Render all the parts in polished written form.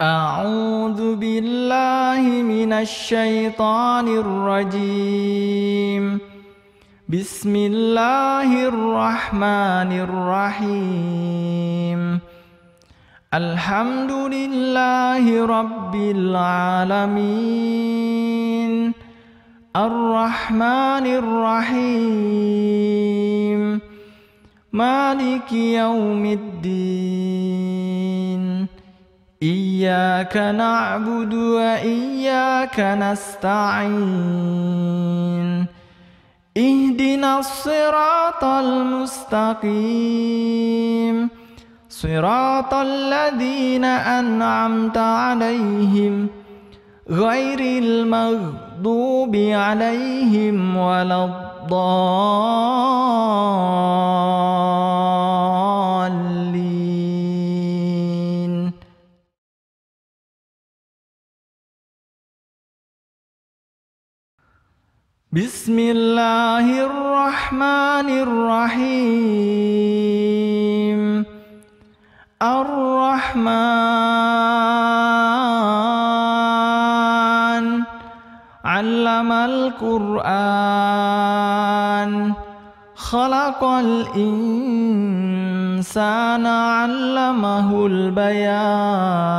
أعوذ بالله من الشيطان الرجيم. بسم الله الرحمن الرحيم. الحمد لله رب العالمين الرحمن الرحيم مالك يوم الدين. إياك نعبد وإياك نستعين. اهدنا الصراط المستقيم صراط الذين أنعمت عليهم غير المغضوب عليهم ولا الضالين. بسم الله الرحمن الرحيم. الرحمن علم القرآن خلق الإنسان علمه البيان.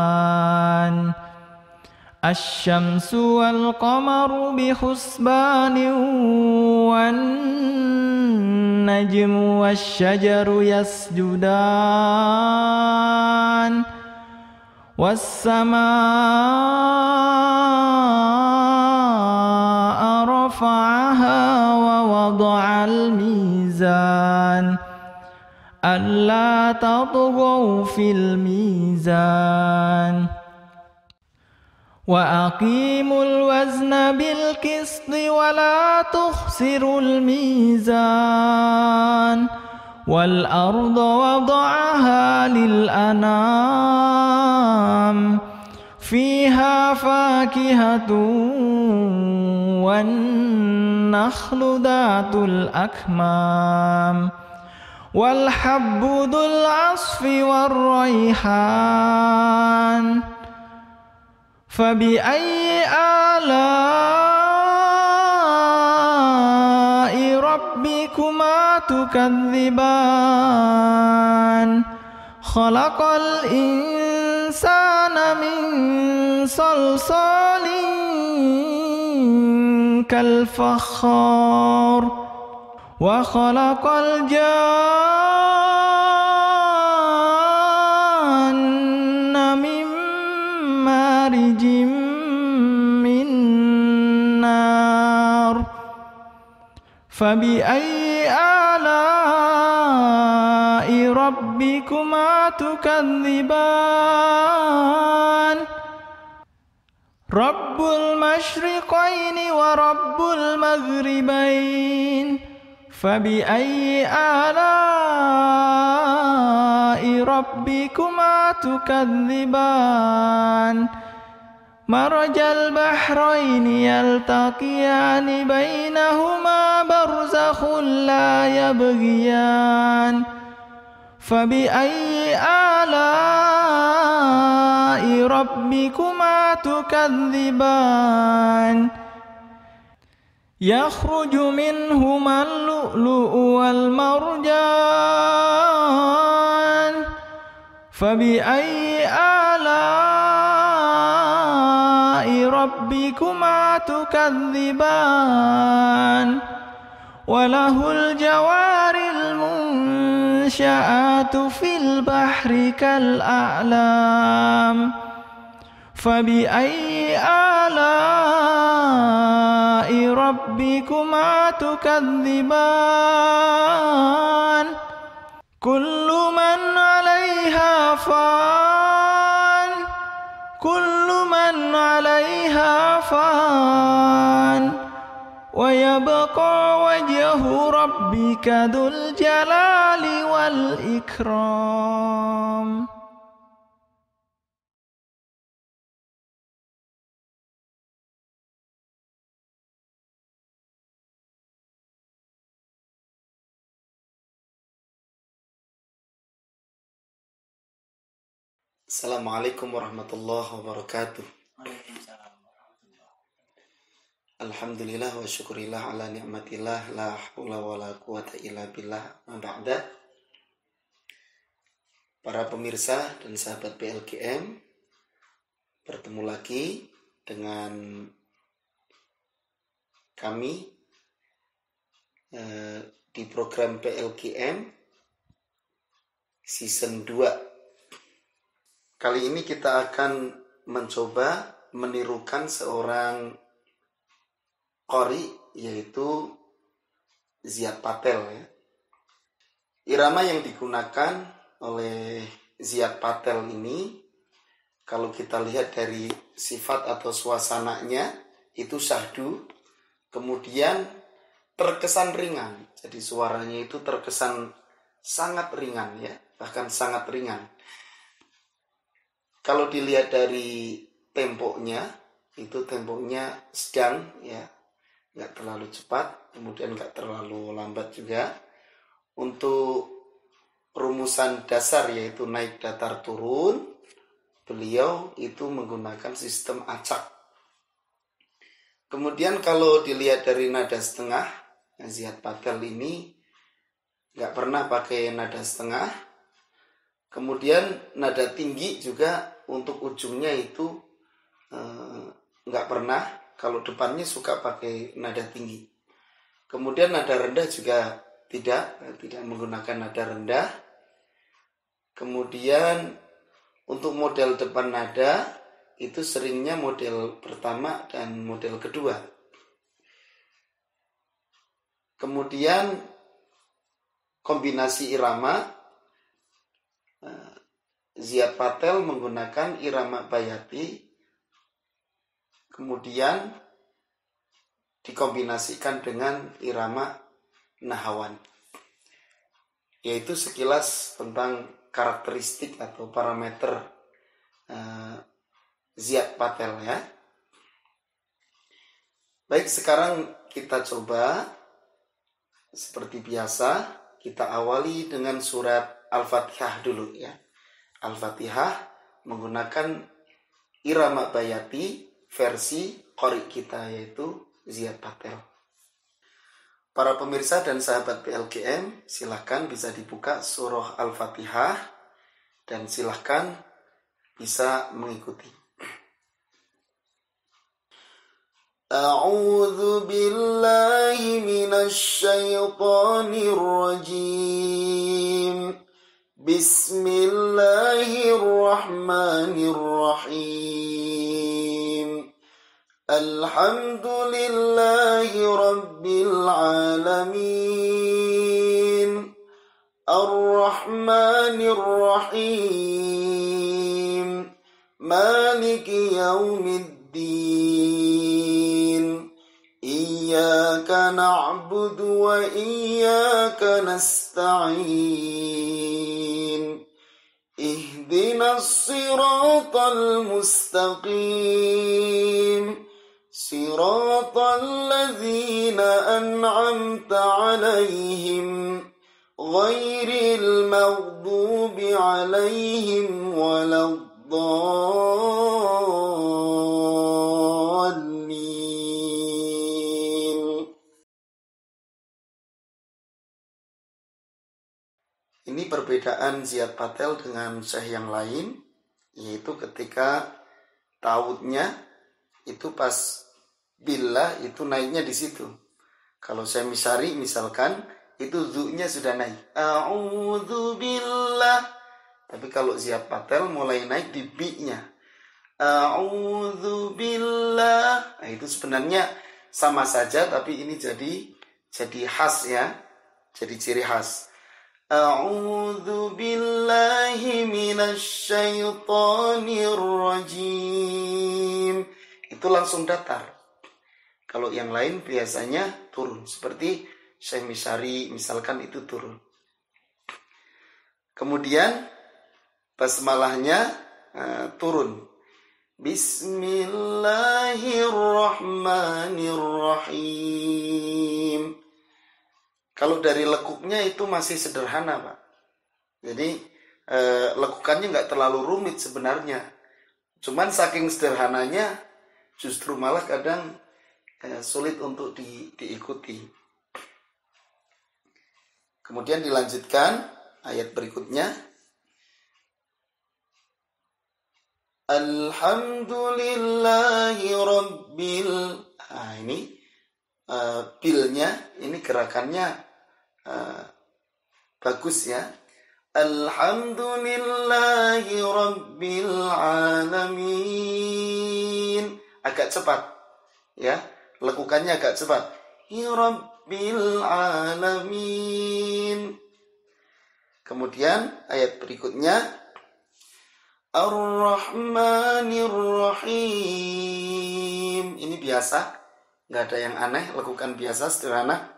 الشمس والقمر بحسبان والنجم والشجر يسجدان والسماء رفعها ووضع الميزان ألا تطغوا في الميزان وأقيموا الوزن بالقسط ولا تخسروا الميزان. والأرض وضعها للأنام فيها فاكهة والنخل ذات الأكمام والحب ذو العصف والريحان. فبأي آلاء ربكما تكذبان؟ خلق الإنسان من صلصال كالفخار وخلق الجان من مارج من نار. فبأي آلاء ربكما تكذبان؟ رب المشرقين ورب المغربين. فبأي آلاء ربكما تكذبان؟ مرج البحرين يلتقيان بينهما برزخ لا يبغيان. فبأي آلاء ربكما تكذبان؟ يخرج منهما اللؤلؤ والمرجان. فبأي آلاء ربكما تكذبان؟ وله الجوار المنشآت في البحر كالأعلام. فبأي آلاء ربكما تكذبان؟ كل من عليها فان كل من عليها فان ويبقى وجه ربك ذو الجلال والإكرام. Assalamualaikum warahmatullahi wabarakatuh. Waalaikumsalam. Alhamdulillah wa syukurillah ala ni'matillah la haula wa la quwata illa billah ma ba'da. Para pemirsa dan sahabat PLGM, bertemu lagi dengan kami di program PLGM season 2. Kali ini kita akan mencoba menirukan seorang qori, yaitu Ziyad Patel ya. Irama yang digunakan oleh Ziyad Patel ini, kalau kita lihat dari sifat atau suasananya, itu syahdu, kemudian terkesan ringan. Jadi suaranya itu terkesan sangat ringan ya, bahkan sangat ringan. Kalau dilihat dari temponya, itu temponya sedang ya, nggak terlalu cepat, kemudian nggak terlalu lambat juga. Untuk rumusan dasar yaitu naik datar turun, beliau itu menggunakan sistem acak. Kemudian kalau dilihat dari nada setengah, Ziyad Patel ini nggak pernah pakai nada setengah. Kemudian nada tinggi juga untuk ujungnya itu nggak pernah. Kalau depannya suka pakai nada tinggi. Kemudian nada rendah juga tidak menggunakan nada rendah. Kemudian untuk model depan nada itu seringnya model pertama dan model kedua. Kemudian kombinasi irama, Ziyad Patel menggunakan irama bayati, kemudian dikombinasikan dengan irama nahawan. Yaitu sekilas tentang karakteristik atau parameter Ziyad Patel ya. Baik, sekarang kita coba seperti biasa, kita awali dengan surat Al-Fatihah dulu ya. Al-Fatihah menggunakan irama bayati versi qori kita, yaitu Ziyad Patel. Para pemirsa dan sahabat PLGM, silahkan bisa dibuka surah Al-Fatihah dan silahkan bisa mengikuti. A'udzu billahi minasy syaithanir rajim. Bismillahirrahmanirrahim. Alhamdulillahi rabbil alamin. Ar-Rahmanir Rahim. Maliki yaumiddin. Iyyaka na'budu wa iyyaka nasta'in. Ihdinas siratal mustaqim. Siratal ladzina an'amta 'alaihim ghairil maghdubi 'alaihim waladdallin. Ini perbedaan Ziyad Patel dengan syekh yang lain, yaitu ketika tautnya itu pas billah itu naiknya di situ. Kalau saya misari misalkan itu zu-nya sudah naik. A'udzu billah. Tapi kalau Ziyad Patel mulai naik di bi-nya. A'udzu billah. Nah, itu sebenarnya sama saja, tapi ini jadi khas ya. Jadi ciri khas. A'udzu billahi minasy syaithanir rajim. Itu langsung datar. Kalau yang lain biasanya turun, seperti Syekh Misari misalkan itu turun. Kemudian basmalahnya turun. Bismillahirrahmanirrahim. Kalau dari lekuknya itu masih sederhana, Pak. Jadi lekukannya nggak terlalu rumit sebenarnya. Cuman saking sederhananya justru malah kadang sulit untuk diikuti. Kemudian dilanjutkan ayat berikutnya. Alhamdulillahi Rabbil. Nah, ini bilnya, ini gerakannya bagus ya. Alhamdulillahi Rabbil Alamin. Agak cepat ya, lekukannya agak cepat. Ya Rabbil Alamin. Kemudian ayat berikutnya Ar-Rahmanir Rahim. Ini biasa, nggak ada yang aneh, lekukan biasa sederhana.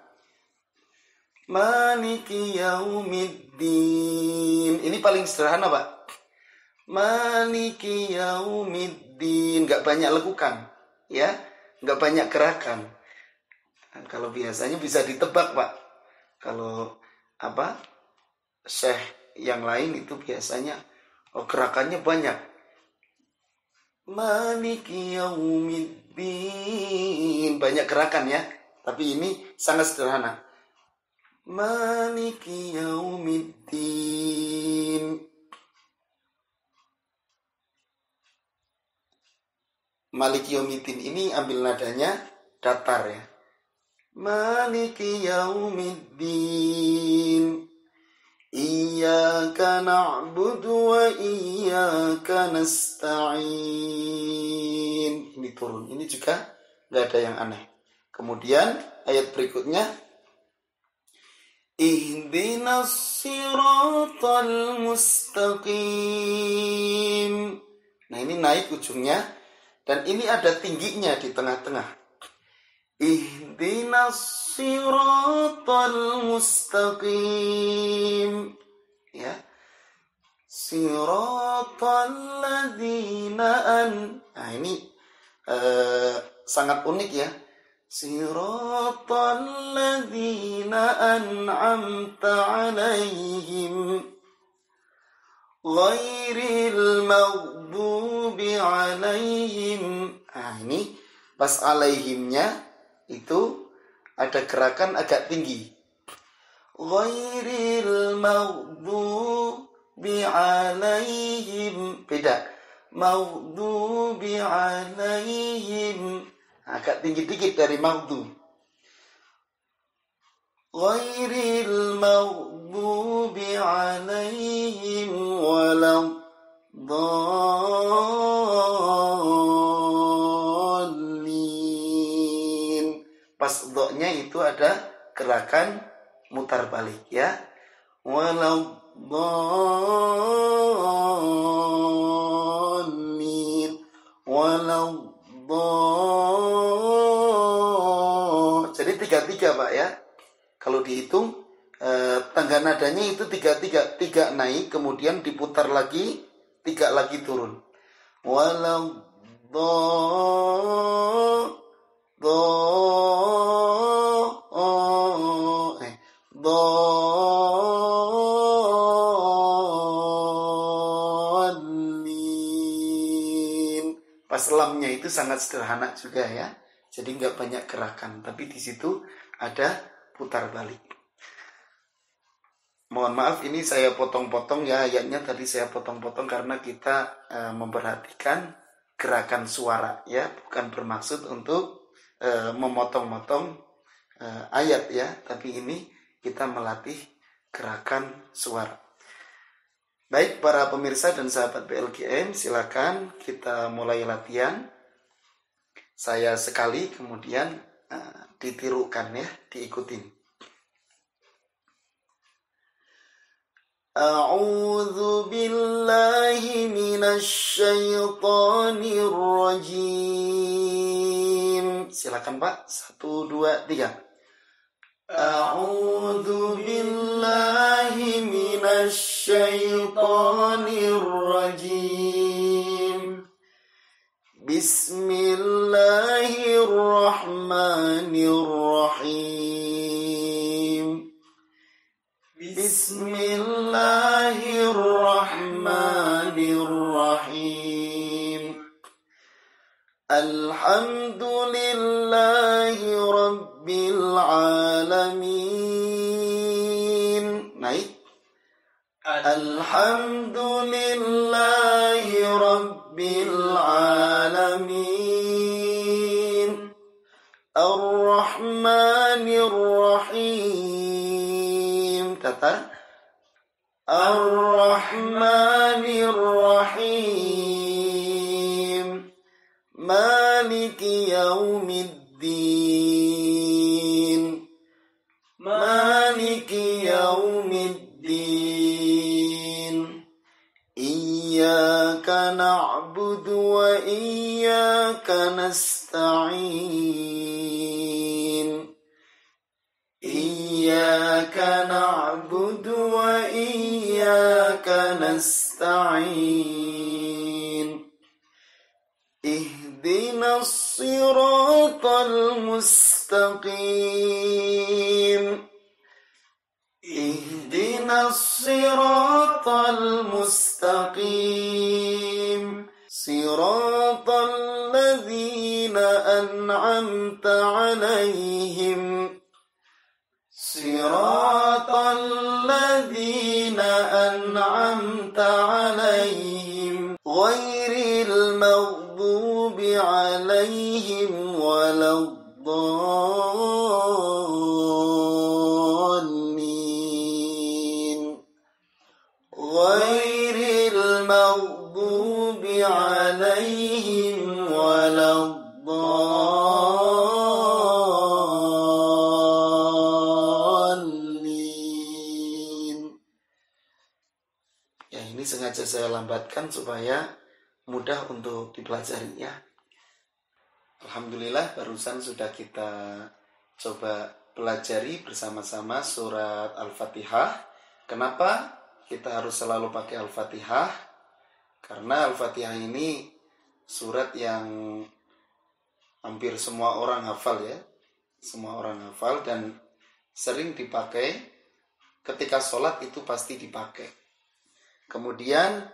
Maliki Yaumiddin. Ini paling sederhana, Pak. Maliki Yaumiddin. Nggak banyak lekukan, ya, nggak banyak gerakan. Nah, kalau biasanya bisa ditebak, Pak. Kalau syekh yang lain itu biasanya gerakannya banyak. Maliki Yaumiddin. Banyak gerakan ya. Tapi ini sangat sederhana. Maliki Yaumiddin. Maliki Yaumiddin ini ambil nadanya datar ya. Maliki Yaumiddin. Iyyaka na'budu wa iyyaka nasta'in. Ini turun. Ini juga nggak ada yang aneh. Kemudian ayat berikutnya. Ihdinas siratal mustaqim. Nah, ini naik ujungnya. Dan ini ada tingginya di tengah-tengah. Ihdinas siratal mustaqim. Ya. Siratal ladzina Nah, ini sangat unik ya. Siratal ladzina an'amta 'alaihim ghairil maghdubi 'alaihim. Nah, ini pas 'alaihimnya itu ada gerakan agak tinggi. Ghairil maghdubi 'alaihim. Beda. Maghdubi 'alaihim. Agak tinggi dikit dari maghdub. Ghairil maghdubi 'alaihim waladdallin. Pas dha-nya itu ada gerakan mutar balik ya. Waladdallin. Jadi 3-3 Pak ya. Kalau dihitung tangga nadanya itu 3-3. 3 naik kemudian diputar lagi, 3 lagi turun. Pas lamnya itu sangat sederhana juga ya. Jadi nggak banyak gerakan, tapi di situ ada putar balik. Mohon maaf ini saya potong-potong ya ayatnya, tadi saya potong-potong karena kita memperhatikan gerakan suara ya, bukan bermaksud untuk memotong-motong ayat ya, tapi ini kita melatih gerakan suara. Baik para pemirsa dan sahabat BLGM, silakan kita mulai latihan. Saya sekali kemudian ditirukan ya, diikutin. A'udzu billahi minasy syaithanir rajim. Silakan Pak, 1, 2, 3. A'udzu billahi minasy syaithanir rajim. Bismillahirrahmanirrahim. Bismillahirrahmanirrahim. Alhamdulillahi Rabbil Alamin. Naik. Alhamdulillahi Rabbil Alamin. Ar-Rahmanir-Rahim. Kata Ar-Rahmanir-Rahim. Maliki yaumiddin. Maliki yaumiddin. Iyyaka na'budu wa iyyaka nasta'in. Iyyaka na'budu wa iyyaka nasta'in. Ihdinas siratal mustaqim. Ihdinas siratal mustaqim. Siratal ladzina an'amta 'alaihim. Siratal ladzina an'amta 'alaihim ghairil maghdubi 'alaihim waladdallin. Ghairil maghdubi 'alaihim waladdallin. Ini sengaja saya lambatkan supaya mudah untuk dipelajarinya. Alhamdulillah barusan sudah kita coba pelajari bersama-sama surat Al-Fatihah. Kenapa kita harus selalu pakai Al-Fatihah? Karena Al-Fatihah ini surat yang hampir semua orang hafal ya. Semua orang hafal dan sering dipakai ketika sholat itu pasti dipakai. Kemudian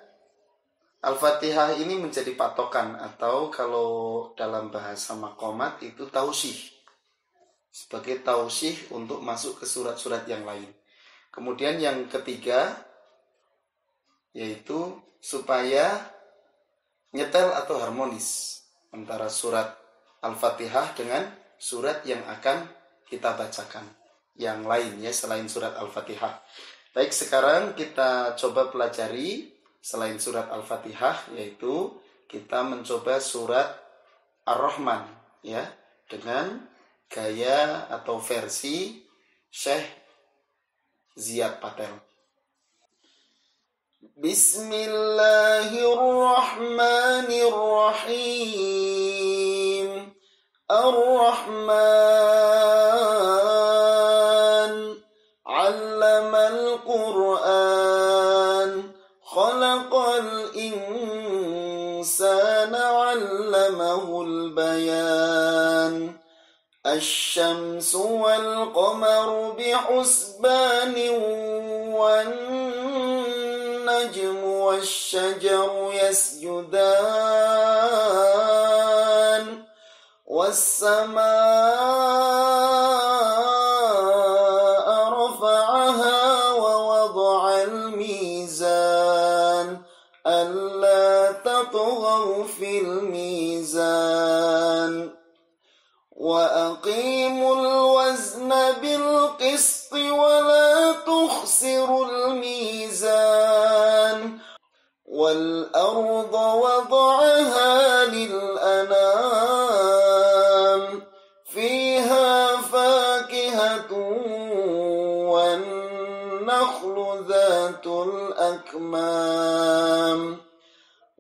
Al-Fatihah ini menjadi patokan atau kalau dalam bahasa maqamat itu tausih. Sebagai tausih untuk masuk ke surat-surat yang lain. Kemudian yang ketiga yaitu supaya nyetel atau harmonis antara surat Al-Fatihah dengan surat yang akan kita bacakan. Yang lainnya selain surat Al-Fatihah. Baik, sekarang kita coba pelajari selain surat Al-Fatihah, yaitu kita mencoba surat Ar-Rahman ya, dengan gaya atau versi Syekh Ziyad Patel. Bismillahirrahmanirrahim. Ar-Rahman 'allamal Qur'an khalaqal insana 'allamahul bayan. Asy-syamsu wal qamaru bihusbanin wan najmu wasy-syajaru yasjudan was-samaa'a rafa'aha wa wada'al mizan alla tatghaw fil mizan wa aqimul wazna bil qisti wa la tukhsirul mizan wal arda wada'aha lil anam fiha fakihatun wan nakhlu dhatul akmam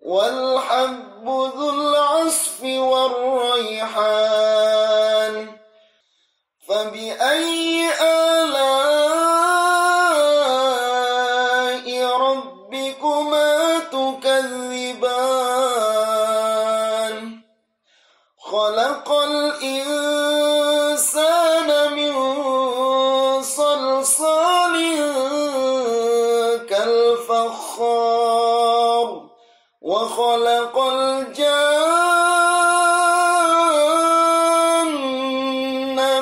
wal habbu dhul asfi war rayhan fabi ayyi ala'i rabbikuma tukadziban khalaqal insana min salsalin وخلق الجن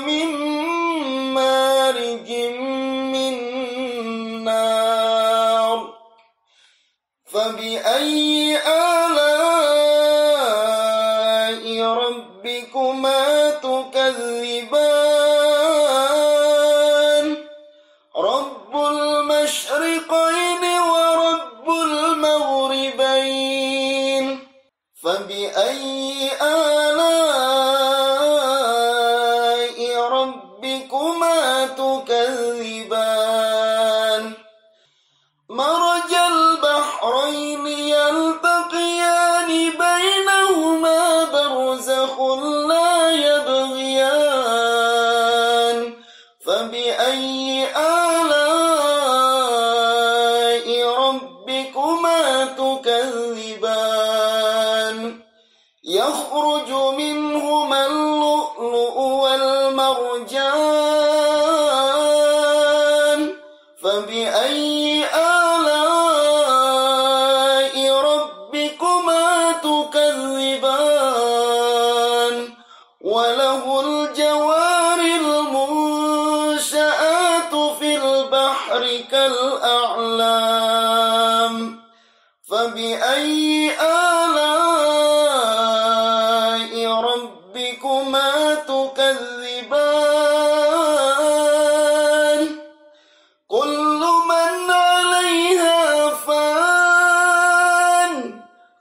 من مارج من نار فبأي آلاء ربكما تكذبان رب المشرقين ورب المغربين فبأي آلاء ربكما تكذبان مرج البحرين يلتقيان بينهما برزخ لا يبغيان فبأي آلاء ربكما تكذبان يخرج منهما اللؤلؤ والمرجان فبأي آلاء ربكما تكذبان وله الجوار المنشآت في البحر كالأعلام فبأي آلاء ربكما تكذبان كل من عليها فان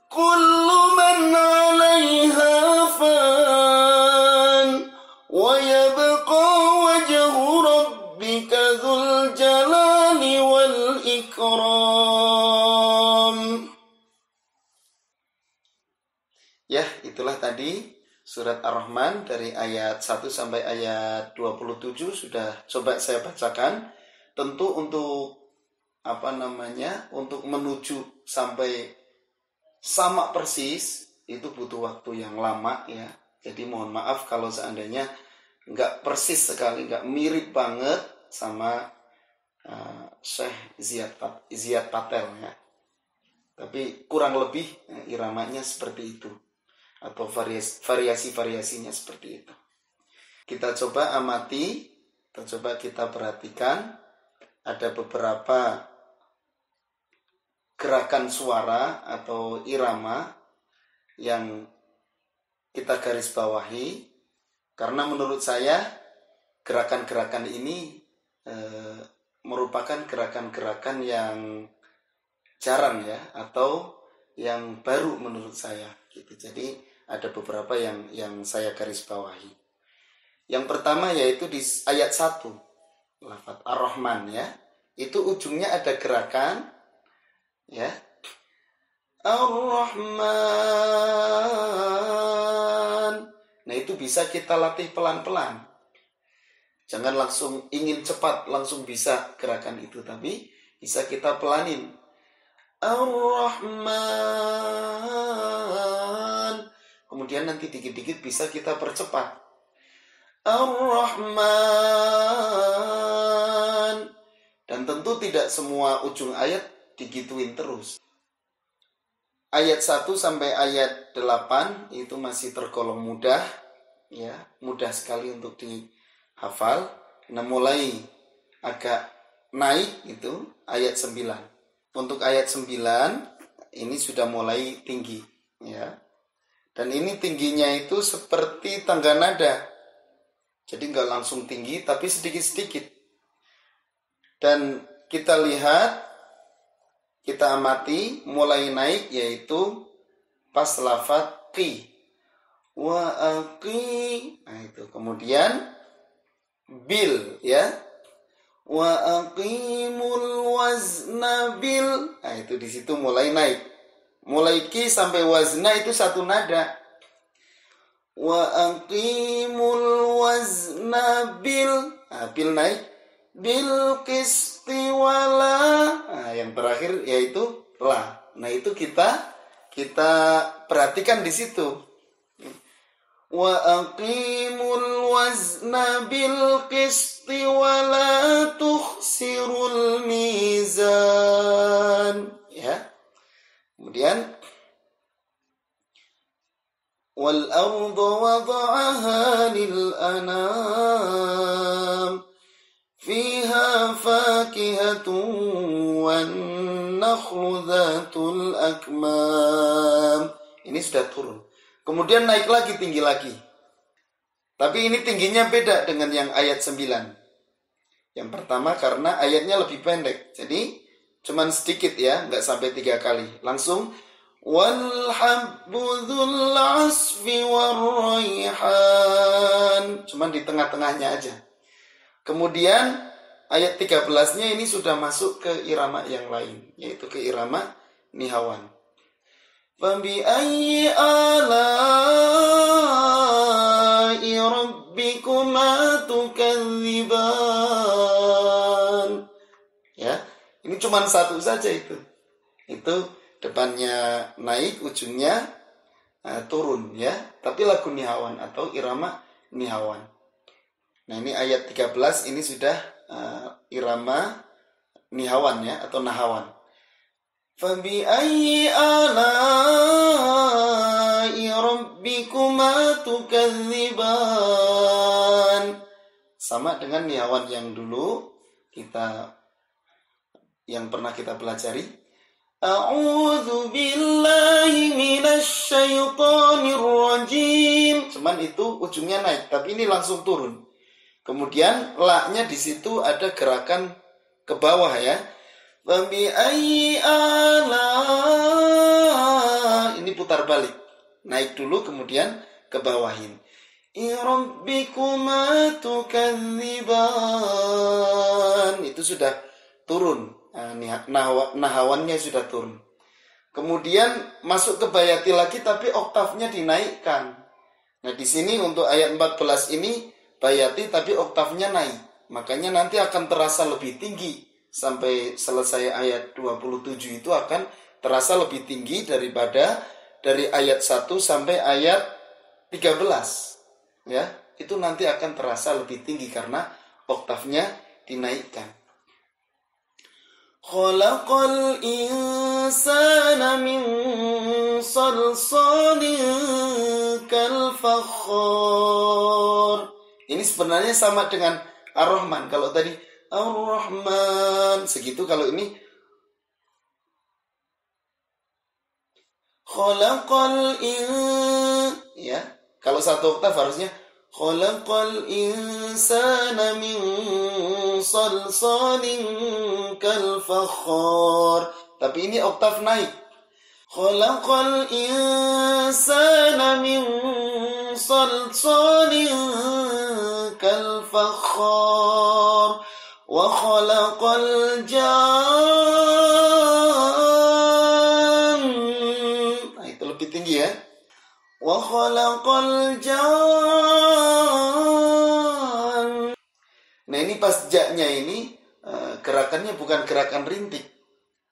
كل من عليها فان ويبقى وجه ربك ذو الجلال والإكرام. Ya, itulah tadi surat Ar-Rahman dari ayat 1 sampai ayat 27 sudah coba saya bacakan. Tentu untuk untuk menuju sampai sama persis itu butuh waktu yang lama ya. Jadi mohon maaf kalau seandainya nggak persis sekali, nggak mirip banget sama Syekh Ziyad Patel ya. Tapi kurang lebih iramanya seperti itu atau variasi-variasinya seperti itu. Kita coba amati, coba kita perhatikan ada beberapa gerakan suara atau irama yang kita garis bawahi karena menurut saya gerakan-gerakan ini merupakan gerakan-gerakan yang jarang ya atau yang baru menurut saya gitu. Jadi ada beberapa yang saya garis bawahi. Yang pertama yaitu di ayat 1 lafaz Ar-Rahman ya. Itu ujungnya ada gerakan ya. Ar-Rahman. Nah, itu bisa kita latih pelan-pelan. Jangan langsung ingin cepat langsung bisa gerakan itu, tapi bisa kita pelanin. Ar-Rahman. Kemudian nanti dikit-dikit bisa kita percepat. Ar-Rahman. Dan tentu tidak semua ujung ayat digituin terus. Ayat 1 sampai ayat 8 itu masih tergolong mudah. Ya, mudah sekali untuk dihafal. Nah, mulai agak naik itu ayat 9. Untuk ayat 9 ini sudah mulai tinggi. Ya. Dan ini tingginya itu seperti tangga nada. Jadi nggak langsung tinggi, tapi sedikit-sedikit. Dan kita lihat, kita amati, mulai naik yaitu pas lafaz qi. Wa aqi. Nah itu. Kemudian bil ya. Wa aqimul wazna bil. Nah itu di situ mulai naik. Mulai ki sampai wazna itu satu nada. Wa aqimul wazna bil. Nah, bil naik. Bil qisti wala. Nah, yang terakhir yaitu la. Nah, itu kita perhatikan di situ. Wa aqimul wazna bil qisti wala tukhsirul mizan. Ya. Kemudian wal arda wada'aha lil anam fiha fakihatun wan nakhlu dhatul akmam. Ini sudah turun. Kemudian naik lagi, tinggi lagi. Tapi ini tingginya beda dengan yang ayat 9. Yang pertama karena ayatnya lebih pendek. Jadi cuman sedikit ya, nggak sampai 3 kali. Langsung wal habbu dzul asfi war rayhan. Cuman di tengah-tengahnya aja. Kemudian ayat 13-nya ini sudah masuk ke irama yang lain, yaitu ke irama nihawan. Fabi'ayyi ala'i rabbikuma tukadziban. Ya, ini cuma satu saja itu. Itu depannya naik, ujungnya turun ya. Tapi lagu nihawan atau irama nihawan. Nah, ini ayat 13 ini sudah irama nihawan ya atau nahawan. فَبِأَيِّ آلَاءِ رَبِّكُمَا تُكَذِّبَانِ. Sama dengan nihawan yang dulu yang pernah kita pelajari. A'udzu billahi minasy syaithanir rajim. Cuman itu ujungnya naik, tapi ini langsung turun. Kemudian la-nya di situ ada gerakan ke bawah ya. Fabi'ayyi ala. Ini putar balik. Naik dulu kemudian ke bawahin. Rabbikuma tukadziban. Itu sudah turun. Nahawannya sudah turun. Kemudian masuk ke bayati lagi tapi oktavnya dinaikkan. Nah, di sini untuk ayat 14 ini bayati tapi oktavnya naik. Makanya nanti akan terasa lebih tinggi. Sampai selesai ayat 27 itu akan terasa lebih tinggi daripada dari ayat 1 sampai ayat 13. Ya, itu nanti akan terasa lebih tinggi karena oktavnya dinaikkan. Khalaqal insana min salsalin kal fakhar. Ini sebenarnya sama dengan Ar-Rahman. Kalau tadi Ar-Rahman segitu, kalau ini Khalaqal ya. Kalau satu oktav harusnya Khalaqal insana min salsalin kal fakhar. Tapi ini oktav naik. Khalaqal insana min salsalin kal fakhar. Wa khalaqal jan. Nah, itu lebih tinggi ya. Wa khalaqal jan. Nah, ini pas ja-nya ini gerakannya bukan gerakan rintik,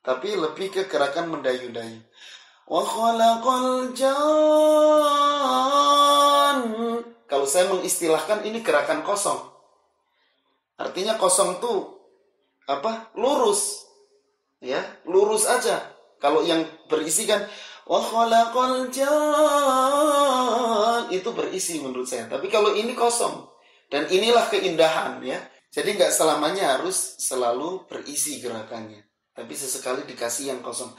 tapi lebih ke gerakan mendayu-dayu. Wa khalaqal jan. Kalau saya mengistilahkan ini gerakan kosong. Artinya kosong tuh lurus. Ya, lurus aja. Kalau yang berisi kan wa khalaqal jan itu berisi menurut saya. Tapi kalau ini kosong. Dan inilah keindahan ya. Jadi nggak selamanya harus selalu berisi gerakannya. Tapi sesekali dikasih yang kosong.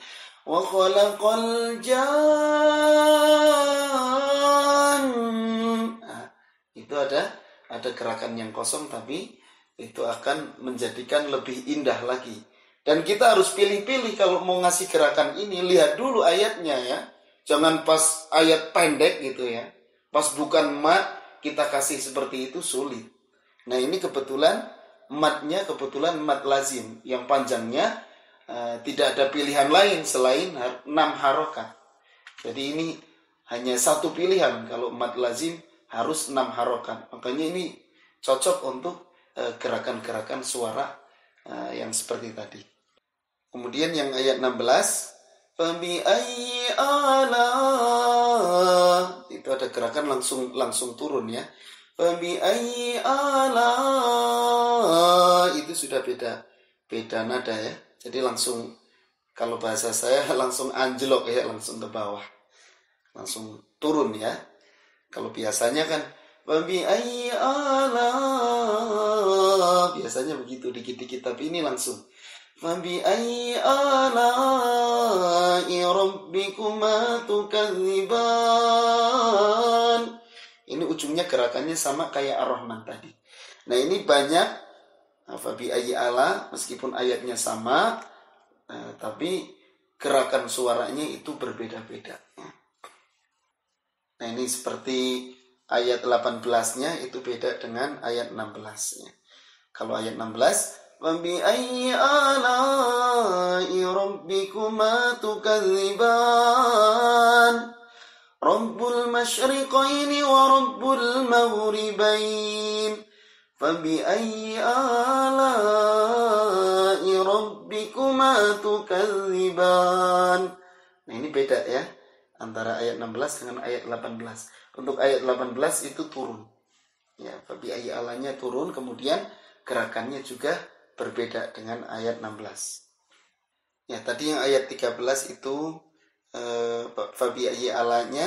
Wa khalaqal jan. Nah, itu ada gerakan yang kosong tapi itu akan menjadikan lebih indah lagi. Dan kita harus pilih-pilih kalau mau ngasih gerakan ini, lihat dulu ayatnya ya. Jangan pas ayat pendek gitu ya. Pas bukan mat, kita kasih seperti itu sulit. Nah, ini kebetulan matnya mat lazim. Yang panjangnya tidak ada pilihan lain selain 6 harokat. Jadi ini hanya satu pilihan. Kalau mat lazim harus 6 harokat. Makanya ini cocok untuk gerakan-gerakan suara yang seperti tadi. Kemudian yang ayat 16, fabi'ayyi ala, itu ada gerakan langsung turun ya. Fabi'ayyi ala, itu sudah beda nada ya. Jadi langsung, kalau bahasa saya langsung anjlok ya, langsung ke bawah. Langsung turun ya. Kalau biasanya kan Fabi ayyi ala, biasanya begitu dikit-dikit, tapi ini langsung Fabi ayyi ala'i rabbikuma tukadziban. Ini ujungnya gerakannya sama kayak Ar-Rahman tadi. Nah ini banyak Fabi ayyi ala, meskipun ayatnya sama, tapi gerakan suaranya itu berbeda-beda. Nah ini seperti ayat 18-nya itu beda dengan ayat 16-nya. Kalau ayat 16, Fabi ayyi ala'i rabbikuma tukadziban. Rabbul masyriqaini wa rabbul maghribain. Fabi ayyi ala'i rabbikuma tukadziban. Nah ini beda ya, antara ayat 16 dengan ayat 18. Untuk ayat 18 itu turun. Ya, Fabi ayyi alanya turun, kemudian gerakannya juga berbeda dengan ayat 16. Ya, tadi yang ayat 13 itu Fabi ayyi alanya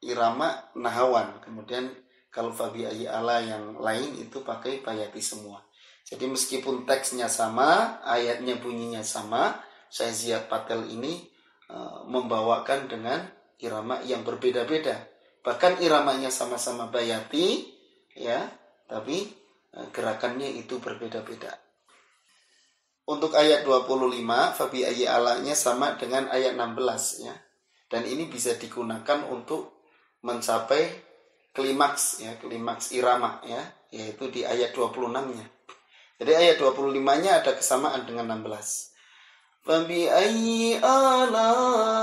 irama nahawan. Kemudian kalau Fabi ayyi ala yang lain itu pakai bayati semua. Jadi meskipun teksnya sama, ayatnya bunyinya sama, Syekh Ziyad Patel ini membawakan dengan irama yang berbeda-beda. Bahkan iramanya sama-sama bayati, ya, tapi gerakannya itu berbeda-beda. Untuk ayat 25, Fabi ayyi alanya sama dengan ayat 16 ya. Dan ini bisa digunakan untuk mencapai klimaks ya, klimaks irama ya, yaitu di ayat 26-nya. Jadi ayat 25-nya ada kesamaan dengan 16. Fabi ayyi ala'i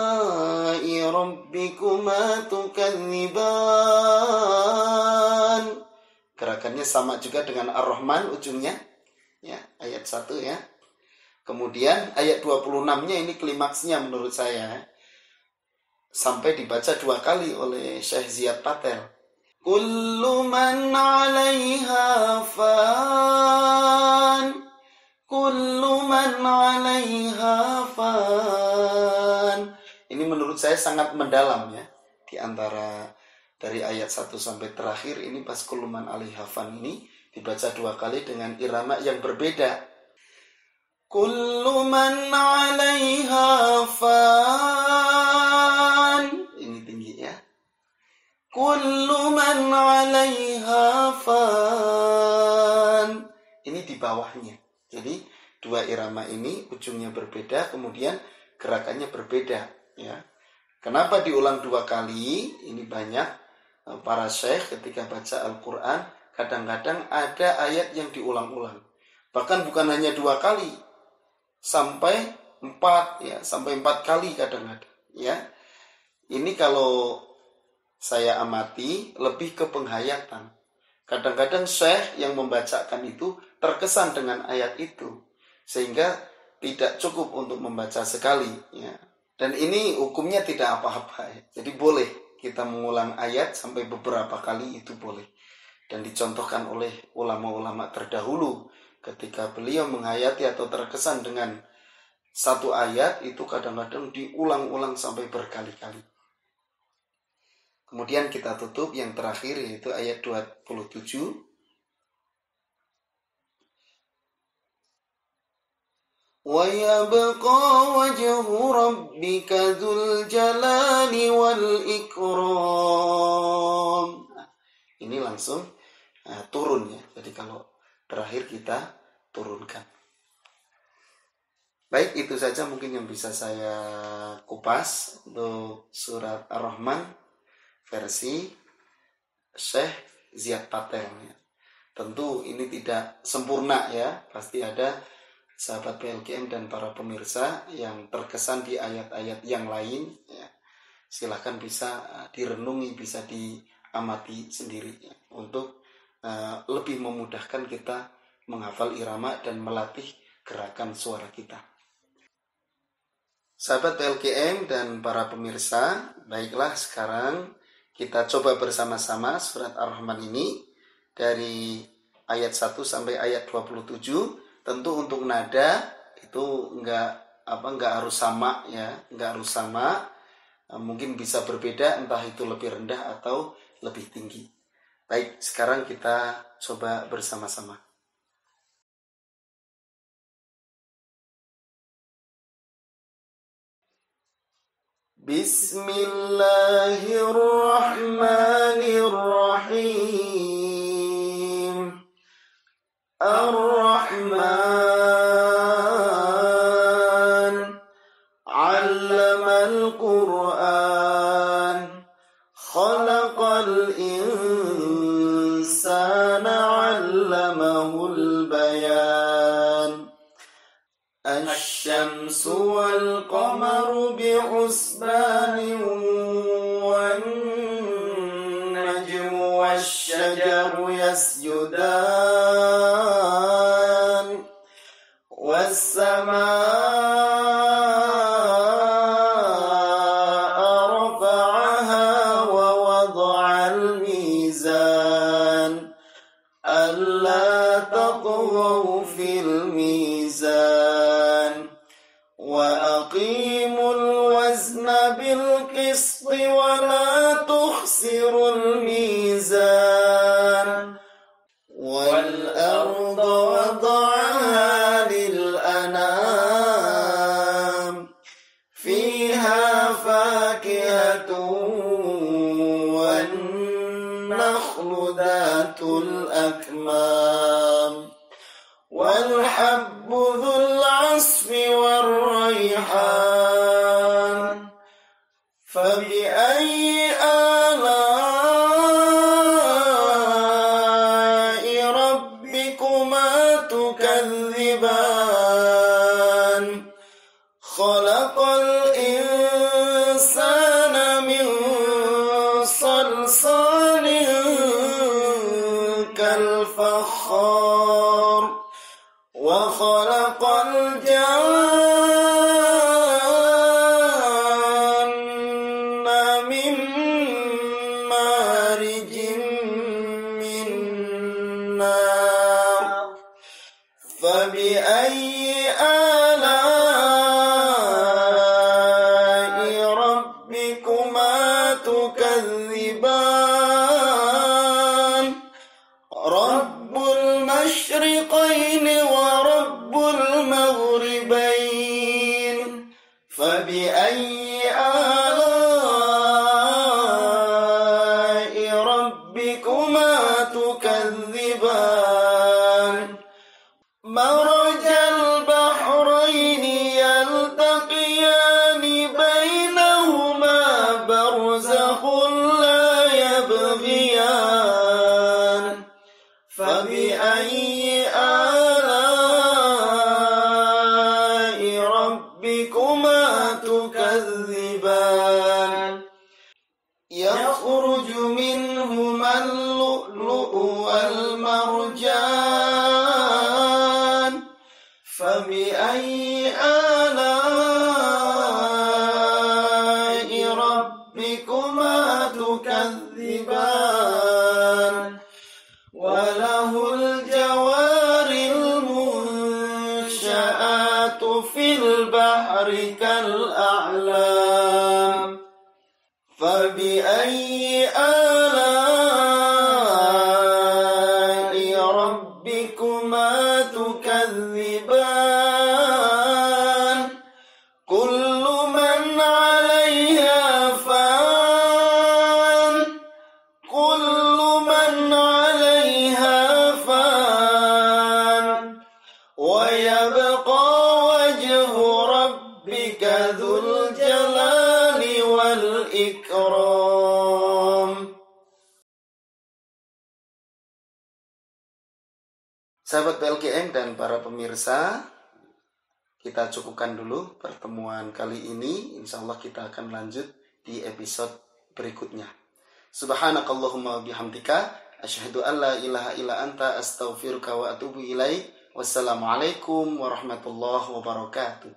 rabbikuma tukadziban. Gerakannya sama juga dengan Ar-Rahman ujungnya. Ya, ayat 1 ya. Kemudian ayat 26-nya ini klimaksnya menurut saya. Sampai dibaca 2 kali oleh Syekh Ziyad Patel. Kullu man 'alaiha fan. Kullu man 'alaiha fan. Ini menurut saya sangat mendalam ya. Di antara dari ayat 1 sampai terakhir ini pas kullu man 'alaiha fan ini dibaca 2 kali dengan irama yang berbeda. Kullu man 'alaiha fan. Ini tinggi ya. Kullu man 'alaiha fan. Ini di bawahnya. Jadi 2 irama ini ujungnya berbeda, kemudian gerakannya berbeda ya. Kenapa diulang 2 kali? Ini banyak para syekh ketika baca Al-Qur'an kadang-kadang ada ayat yang diulang-ulang. Bahkan bukan hanya 2 kali, sampai 4 ya, sampai 4 kali kadang-kadang ya. Ini kalau saya amati lebih ke penghayatan. Kadang-kadang syekh yang membacakan itu terkesan dengan ayat itu sehingga tidak cukup untuk membaca sekali ya. Dan ini hukumnya tidak apa-apa ya. Jadi boleh kita mengulang ayat sampai beberapa kali, itu boleh. Dan dicontohkan oleh ulama-ulama terdahulu ketika beliau menghayati atau terkesan dengan satu ayat itu kadang-kadang diulang-ulang sampai berkali-kali. Kemudian kita tutup yang terakhir yaitu ayat 27. Wa yabqa wajhu rabbika dzul jalali wal ikram. Ini langsung turun ya. Jadi kalau terakhir kita turunkan. Baik, itu saja mungkin yang bisa saya kupas untuk surat Ar-Rahman versi Syekh Ziyad Patel ya. Tentu ini tidak sempurna ya, pasti ada sahabat PLKM dan para pemirsa yang terkesan di ayat-ayat yang lain ya. Silahkan bisa direnungi, bisa diamati sendiri ya, untuk lebih memudahkan kita menghafal irama dan melatih gerakan suara kita. Sahabat PLKM dan para pemirsa, baiklah sekarang kita coba bersama-sama surat Ar-Rahman ini dari ayat 1 sampai ayat 27. Tentu untuk nada itu enggak harus sama ya, enggak harus sama. mungkin bisa berbeda, entah itu lebih rendah atau lebih tinggi. Baik, sekarang kita coba bersama-sama. Bismillahirrahmanirrahim. Ar-Rahman 'allamal Qur'an khalaqal insana 'allamahul bayan. Asy-syamsu wal qamaru bi'usbanin wan najmu wasy-syajaru yasjudan was-samaa'a rafa'aha wa wada'al mizan alla taqwaw fil mizan wa aqimul wazna bil qisti wa la tukhsirul mizan wal arda wada'aha lil anam fiha fakihatun wan nakhlu dhatul akmam wal habbu dhul asfi war rayhan fabi ayyi ala'i rabbikuma tukadziban khalaqal insana min salsalin kal fakhar wa khalaqal janna min marijin min nar fabi ayyi ala'i rabbikuma tukadziban rabbul masyriqaini wa rabbul maghribain fabi ayyi ala'i rabbikuma tukadziban marajal bahraini yaltaqiyani bainahuma barzakhun la yabghiyan fabi ayyi ala'i rabbikuma tukadziban yakhruju minhuma al-lu'lu'u wal marjan fabi ayyi ala'i rabbikuma tukadziban walahul jawaril munsha'atu fil bahri kal a'lam fabi ayyi ala'i rabbikuma tukadziban kullu man 'alayha fan kullu man 'alayha fan wa yabqa wajhu rabbika dzul jalali wal ikram. Sahabat PLGM dan para pemirsa, kita cukupkan dulu pertemuan kali ini. Insya Allah kita akan lanjut di episode berikutnya. Subhanakallahumma bihamdika asyhadu an la ilaha illa anta astaghfiruka wa atubu ilaik. Wassalamualaikum warahmatullahi wabarakatuh.